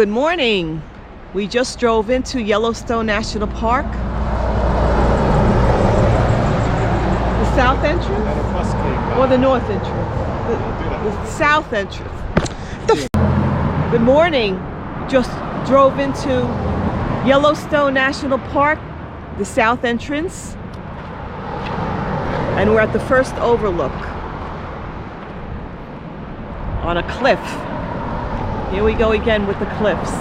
Good morning. We just drove into Yellowstone National Park. The south entrance? Or the north entrance? The south entrance. Good morning. Just drove into Yellowstone National Park, the south entrance. And we're at the first overlook on a cliff. Here we go again with the cliffs.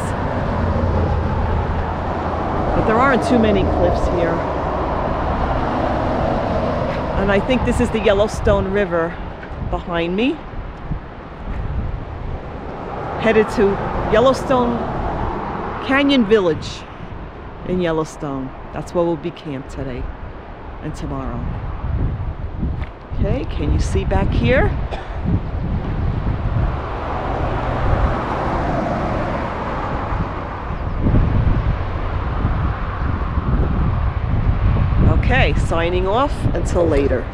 But there aren't too many cliffs here. And I think this is the Yellowstone River behind me. Headed to Yellowstone Canyon Village in Yellowstone. That's where we'll be camped today and tomorrow. Okay, can you see back here? Okay, signing off until later.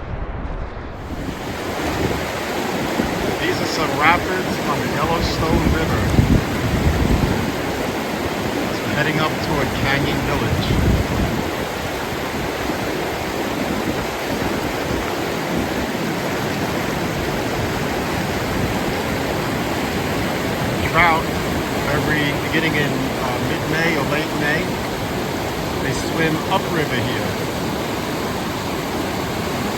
These are some rapids on the Yellowstone River. So we're heading up toward Canyon Village. Trout, beginning in mid-May or late May, they swim upriver here.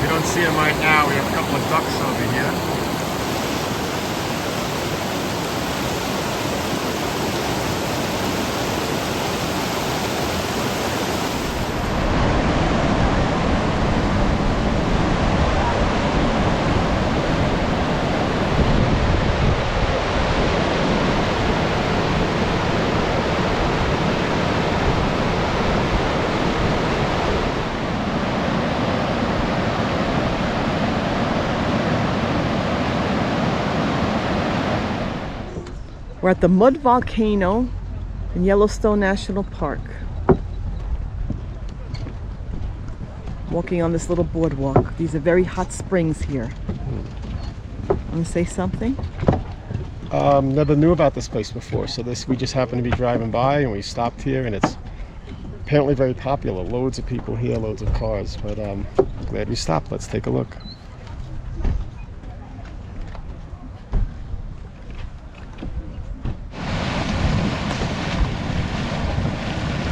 We don't see them right now. We have a couple of ducks over here. We're at the Mud Volcano in Yellowstone National Park. Walking on this little boardwalk. These are very hot springs here. Want to say something? Never knew about this place before, so we just happened to be driving by and we stopped here, and it's apparently very popular. Loads of people here, loads of cars, but glad we stopped. Let's take a look.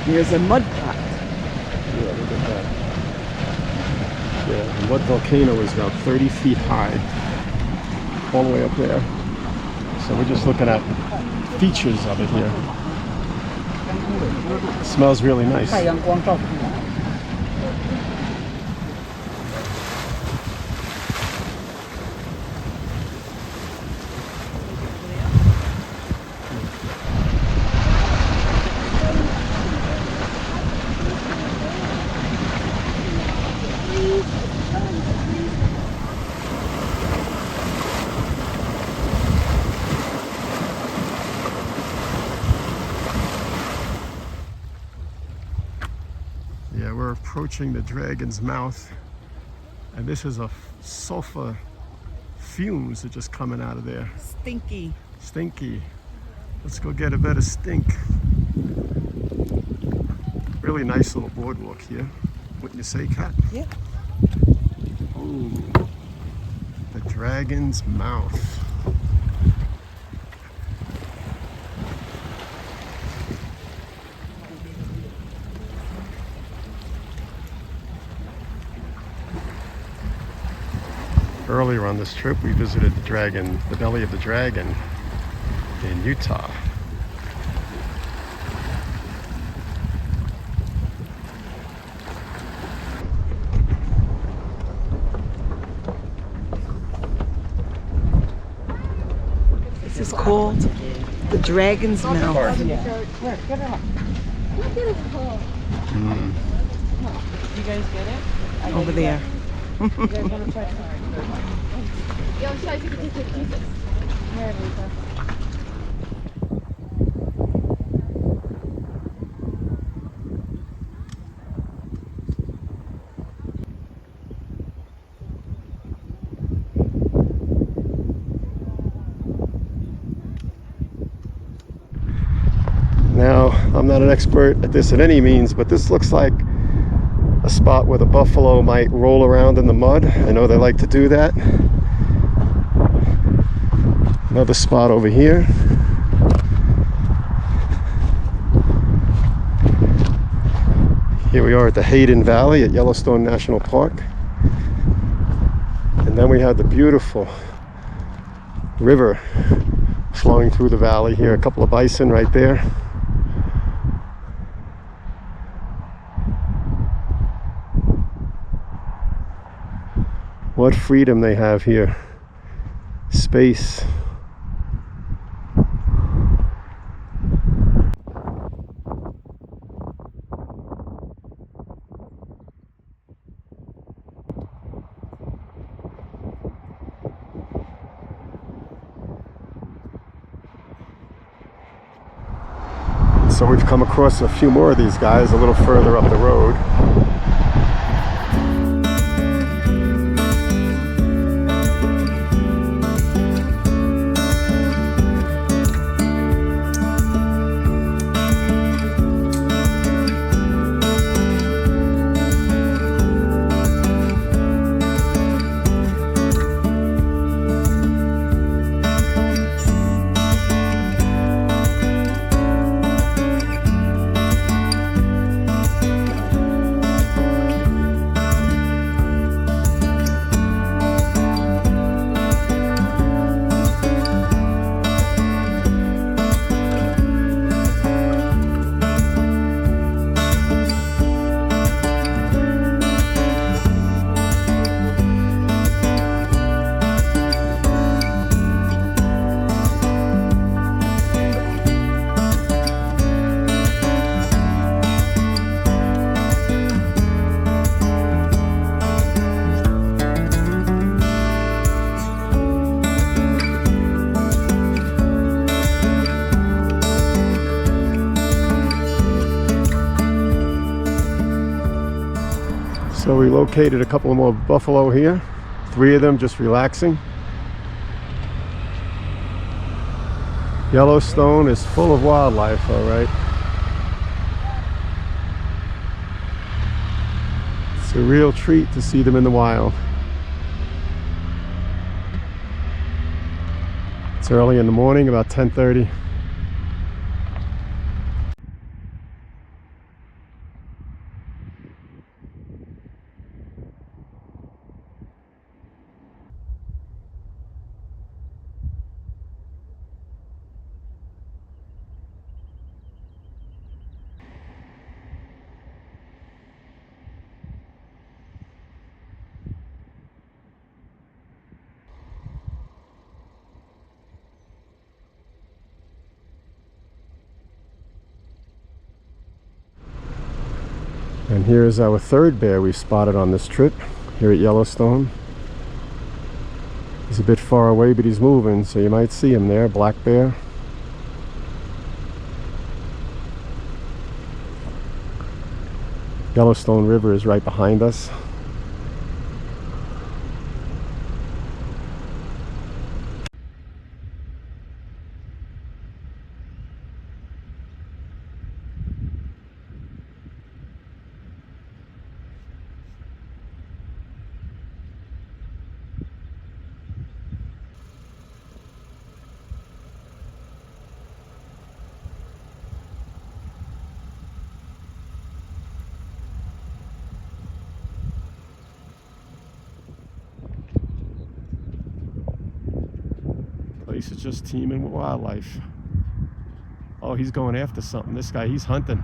Here's a mud pot. Yeah, look at that. Yeah, the Mud Volcano is about 30 feet high, all the way up there. So we're just looking at features of it here. It smells really nice. Yeah, we're approaching the dragon's mouth, and this is a sulfur fumes are just coming out of there. Stinky. Stinky. Let's go get a better stink. Really nice little boardwalk here. Wouldn't you say, Kat? Yeah. Oh, the dragon's mouth. Earlier on this trip, we visited the belly of the dragon in Utah. This is called the Dragon's Mouth. Mm. You guys get it? Over there. You guys want to try some? Yo, show if you can take pieces. Here, Lisa. not an expert at this in any means, but this looks like a spot where the buffalo might roll around in the mud. I know they like to do that. Another spot over here. Here we are at the Hayden Valley at Yellowstone National Park. And then we have the beautiful river flowing through the valley here. A couple of bison right there. What freedom they have here. Space. So we've come across a few more of these guys a little further up the road. So we located a couple more buffalo here, 3 of them just relaxing. Yellowstone is full of wildlife, all right. It's a real treat to see them in the wild. It's early in the morning, about 10:30. And here's our 3rd bear we spotted on this trip here at Yellowstone. He's a bit far away, but he's moving, so you might see him there, black bear. Yellowstone River is right behind us. Place is just teeming with wildlife. Oh, he's going after something. This guy, he's hunting.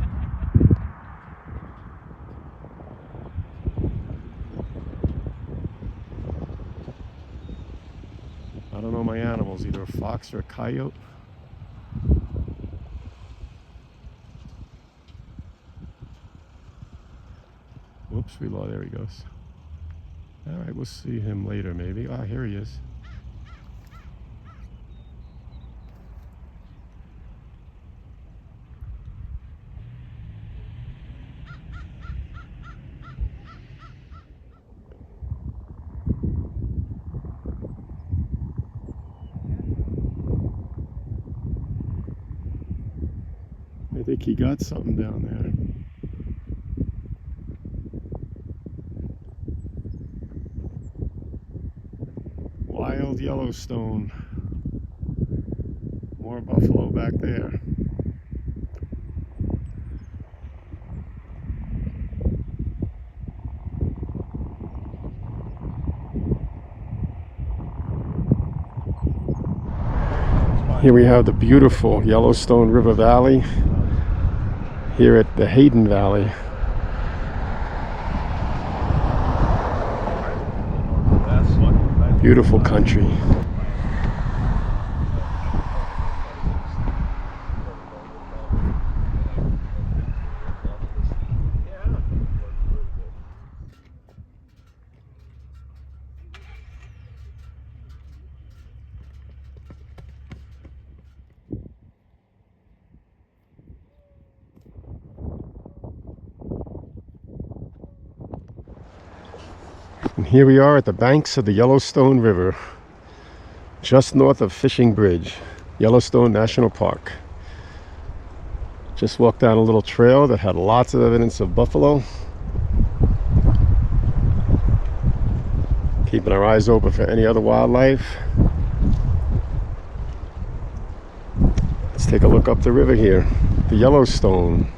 I don't know my animals, either a fox or a coyote. Whoops, we lost. There he goes. All right, we'll see him later maybe. Ah, here he is. I think he got something down there. Wild Yellowstone. More buffalo back there. Here we have the beautiful Yellowstone River Valley here at the Hayden Valley. Beautiful country. And here we are at the banks of the Yellowstone River, just north of Fishing Bridge, Yellowstone National Park. Just walked down a little trail that had lots of evidence of buffalo. Keeping our eyes open for any other wildlife. Let's take a look up the river here, the Yellowstone.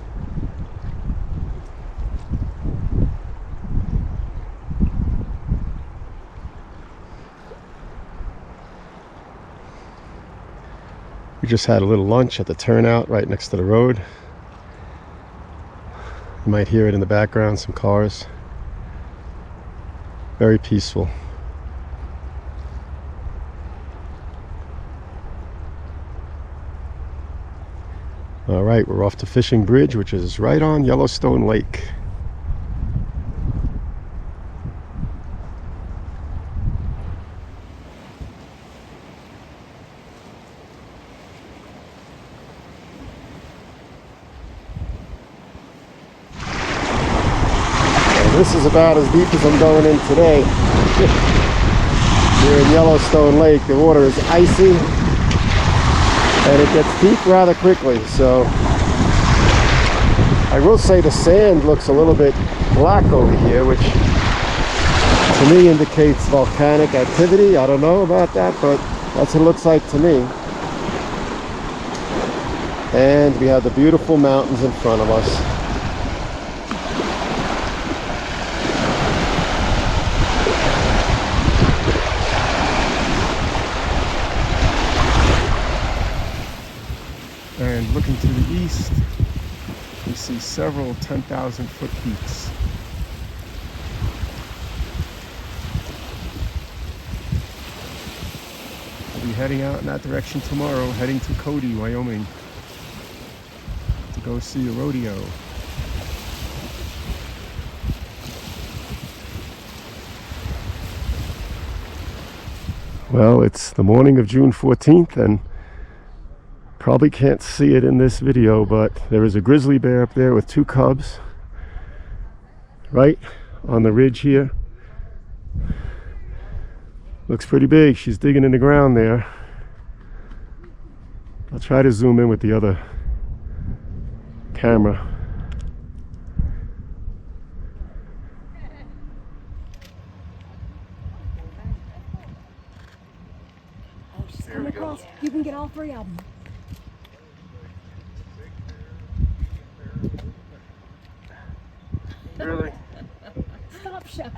We just had a little lunch at the turnout right next to the road. You might hear it in the background, some cars. Very peaceful. All right, we're off to Fishing Bridge, which is right on Yellowstone Lake. This is about as deep as I'm going in today. Here in Yellowstone Lake, the water is icy and it gets deep rather quickly. So I will say the sand looks a little bit black over here, which to me indicates volcanic activity. I don't know about that, but that's what it looks like to me. And we have the beautiful mountains in front of us. And looking to the east, we see several 10,000-foot peaks. We'll be heading out in that direction tomorrow, heading to Cody, Wyoming, to go see a rodeo. Well, it's the morning of June 14th, and probably can't see it in this video, but there is a grizzly bear up there with 2 cubs right on the ridge here. Looks pretty big. She's digging in the ground there. I'll try to zoom in with the other camera. Oh, she's coming across. You can get all 3 of them. Really? Stop, Shep.